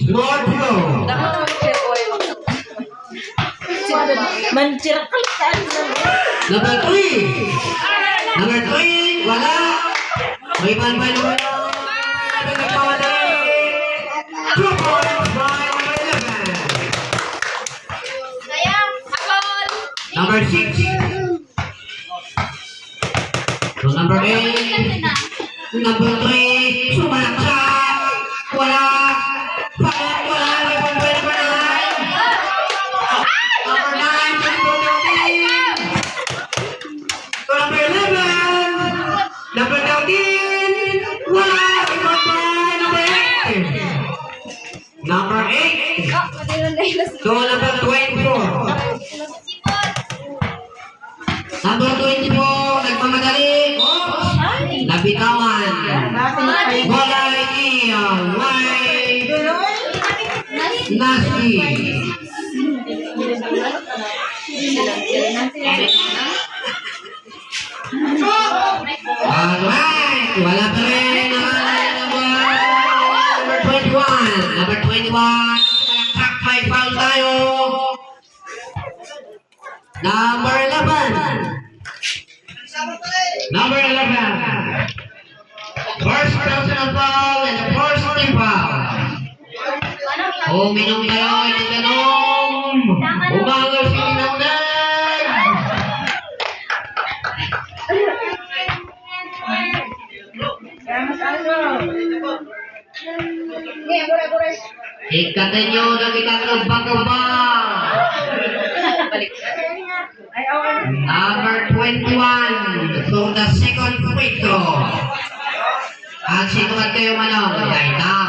More to go. Number 3. Number 3. Wala. May banbay na wala. Nagkamadali. 2 points by number 11. Number 6. So number 8. Number 3. Sumalaksak. Wala. Wala. May banbay number 9. Number 9. So number 11. Number 13. Wala. May banbay number 8. Number 8. So number 24. Number 24, nagmamadali. Nabitawan. Wala iyang may nasi. Alright, wala pa rin. Number 21. Number 21, may foul tayo. Number 11. Number 11. First personal foul and the first team foul. Uminom tayo, inom. Umangal si Ninaunan. Ikatan nyo na kita kebang-kebang. Number 21. So the second free throw. At sinukat kayo manong. Daita.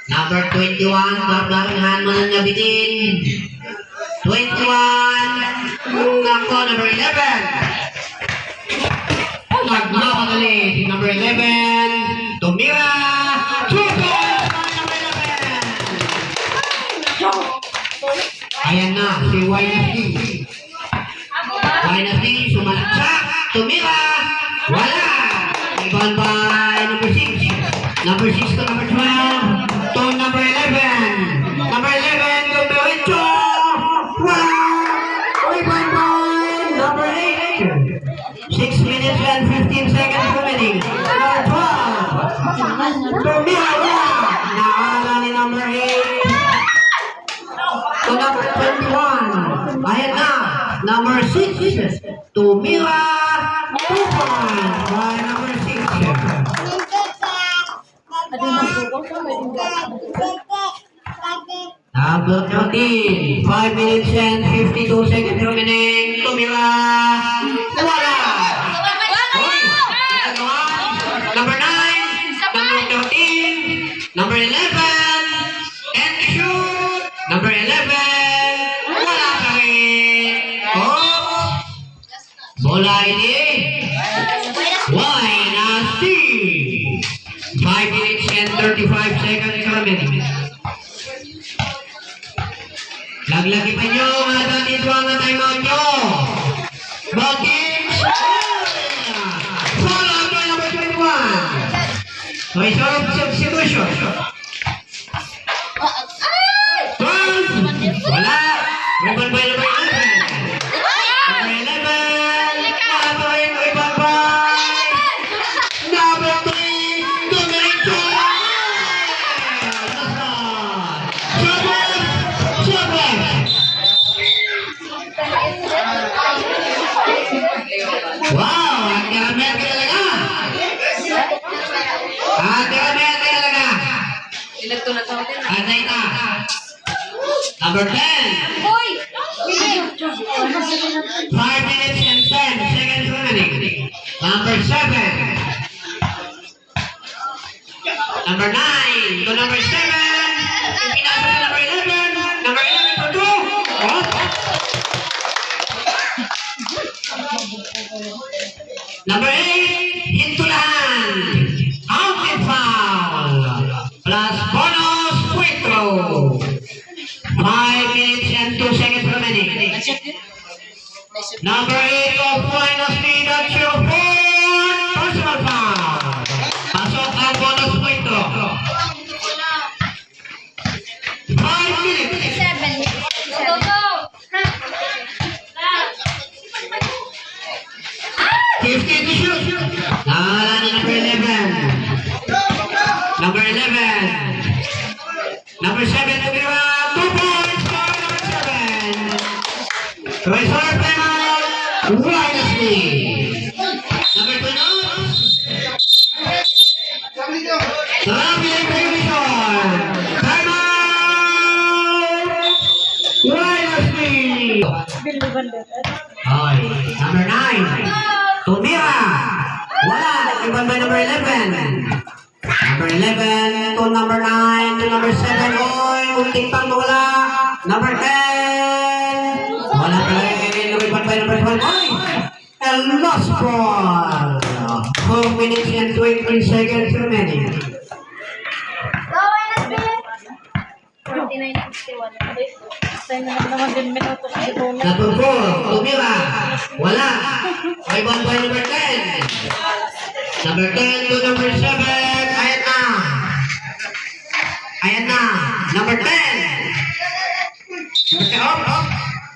Number 21. Dardaringan mo ng nabitin. 21. Ako, number 11. Nagmamadali si number 11. Tumira. 2 points by number 11. Ayan na, si Wynasty. Wynasty, sumalaksak. Tumira. Wala. Rebound by number 6. Number 6 to number 12. To number 11. Number 11 to Berecho. Wala. Rebound by number 8. 6 minutes and 15 seconds remaining. Number 12. Tumira. Wala. Naala ni number 8. To number 21. Ayan na. Number 6. Tumira. 2 points by number 6. Number 13. 5 minutes and 52 seconds remaining. Tumira. Wala. Number 9. Number 13. Number 11. And shoot. Number 11. Wala pa rin. Oh. Bola ini. Wynasty. 5 minutes and 35 seconds remaining. Laglagi pa nyo, mga dito ang timeout nyo. Bogings. Follow by number 21. So, substitution. 12. Wala. Rebound by number 11. Number 11. Wala pa rin. Rebound by number 3. Dominito. Wow, hati-hati talaga. Hati-hati talaga. Ada ita. Number 10. 5 minutes and 10 seconds remaining. Number 7. Number 9 to number 7. Pinasa sa number 11. Number 11 to 2. Oh. Number 8, hintulahan. Counted foul. Plus bonus free throw. 5 minutes and 2 seconds remaining. Number 8 of Wynasty, that's your fourth personal foul. Pasok ang bonus free throw. 11. Number 7, tumira. 2 points for number 7. Reserve timeout. Wisely. Number 2, Traveling Division. Timeout. Wisely. Okay. Number 9. Tumira. Wala. Ibang by number 11. Number 11 to number 9 to number 7. Oy, munting pang wala. Number 10. Wala talaga kayo. Ibang by number 12. Oy, a lost ball. 4 minutes and 23 seconds remaining. Natupo, tumira. Wala. Ibang by number 10. Number 10 to number 7. Ayan na. Ayan na. Number 10.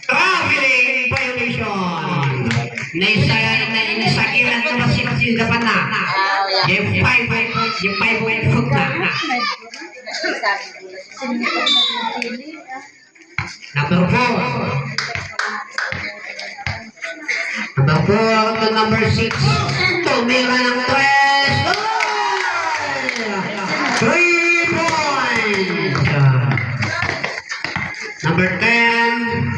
Traveling violation. Naisakiran ko masing dapat na. Yung 5 point hook na. Number 4. Number 4 to number 6. Tumira ng 3. 3 points. Number 10.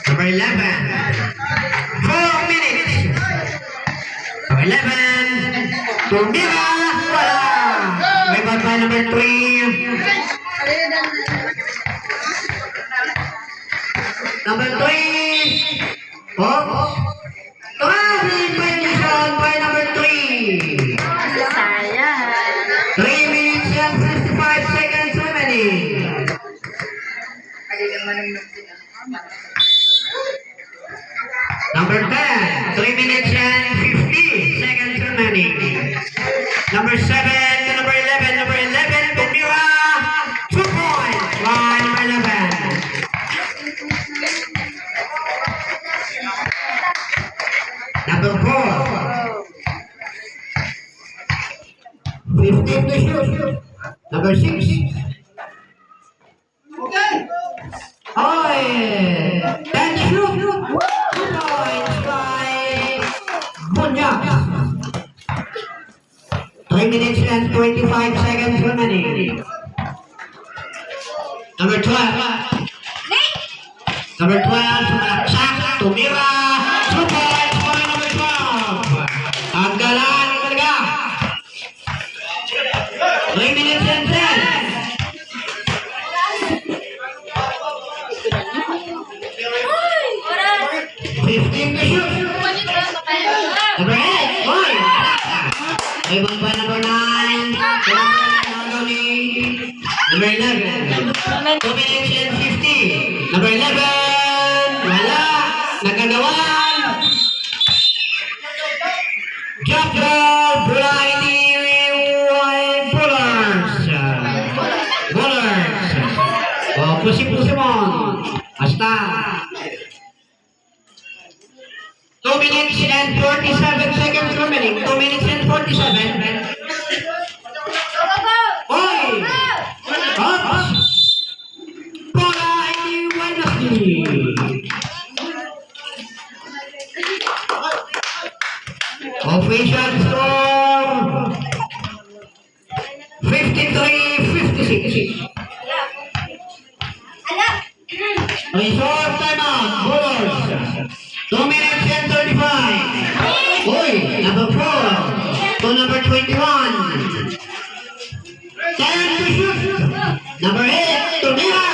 Number 11. 4 minutes. Number 11. Tumira. Wala. May ball by number 3. Number 3. Oops. Traveling violation by number 3. 3 minutes and 55 seconds remaining. Number 10, 3 minutes and 50 seconds remaining. Number 7 to number 11. Number 11, Tumira. 2 points by number 11. Number 4. 15 to shoot. Number 6. Oy! 10 to shoot. 2 points by Bunyak. 3 minutes and 25 seconds remaining. Number 12. Number 12, Malaksak, Tumira. 2 points by number 12. Ang galaan talaga. 3 minutes and 10. Number 8, boy. Ibang pa number 9. Number 11. 2 minutes and 50. Number 11. Wala. Nagkagawan. Jump ball. Variety. Bullers. O, pusi-pusi mo. Basta. 2 minutes and 47 seconds remaining. 2 minutes and 47. Oy! Oops! Bola ini Wednesday. Official score 53-56. Resort timeout. Bullers. 2 minutes and 35. Oy, number 4 to number 21. 10 to shoot. Number 8, Tumira.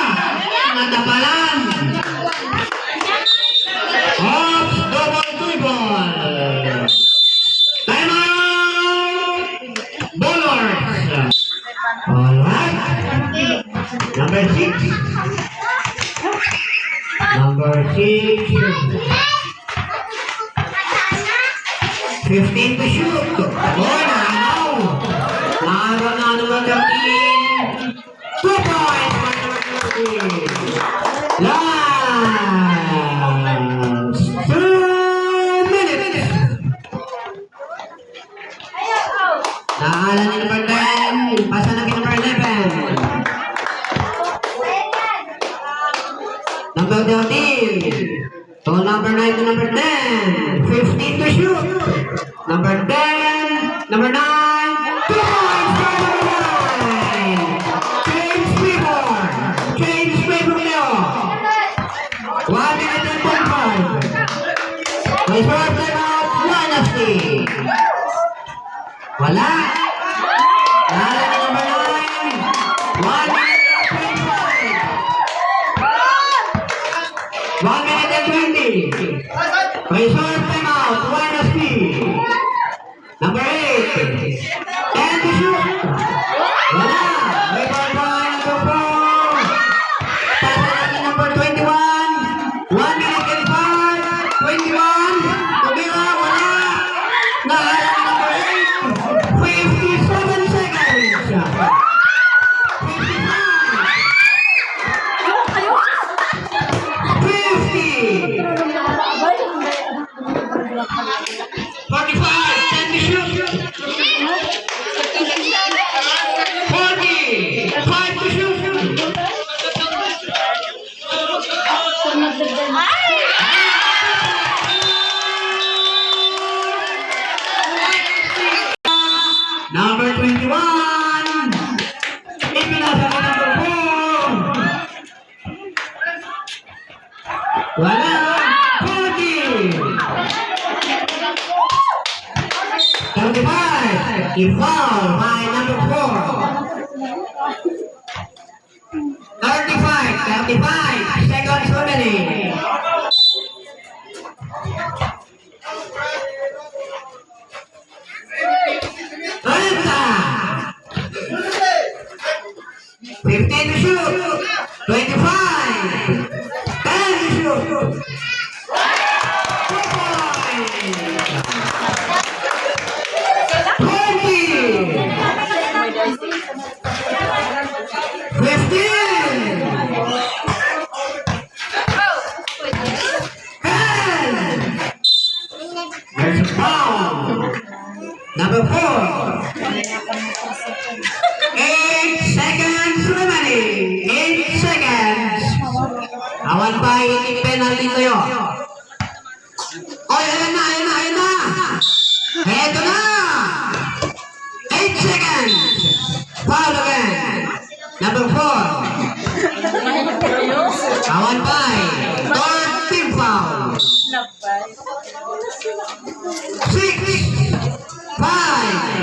Natapalan. Off, double dribble. Time out. Bullers. Alright. Number 6. Number 6. 15 to shoot. Oh, now. Now, number 13. 2 points for number 13. Last 2 minutes. Naalala ni number 10. 9 to number 10. 15 to shoot. Number 10. Number 9. 2 points for number 9. James Weaver. James Weaver nyo. 1 minute and 1.5. May short time out. Dynasty. Wala. Wala na number 9. 1 minute and 25. 1 minute and 20. May short time out. Dynasty. Number 8. 10 to shoot. Wala. May ball by number 4. Pasa natin number 21. 1 minute and 5. 21. Tumira. Wala. Nahala ni number 8. 57 seconds. 55. 50. 45. 10 to shoot. 40. 5 to shoot. Number 21. Ipinasa ko number 4. Wala. 40. 35. I-foul by number 4. 35 seconds remaining. Renta. 15 to shoot. 25. 10 to shoot. 2 points. 20. 15. 10. There's a foul. Number 4. 8 seconds remaining. 8 seconds. Awan pa yung penalty kayo. Oy, ayan na. Eto na. 8 seconds. Foul again. Number 4. Awan pa. Third team foul. 6. 5.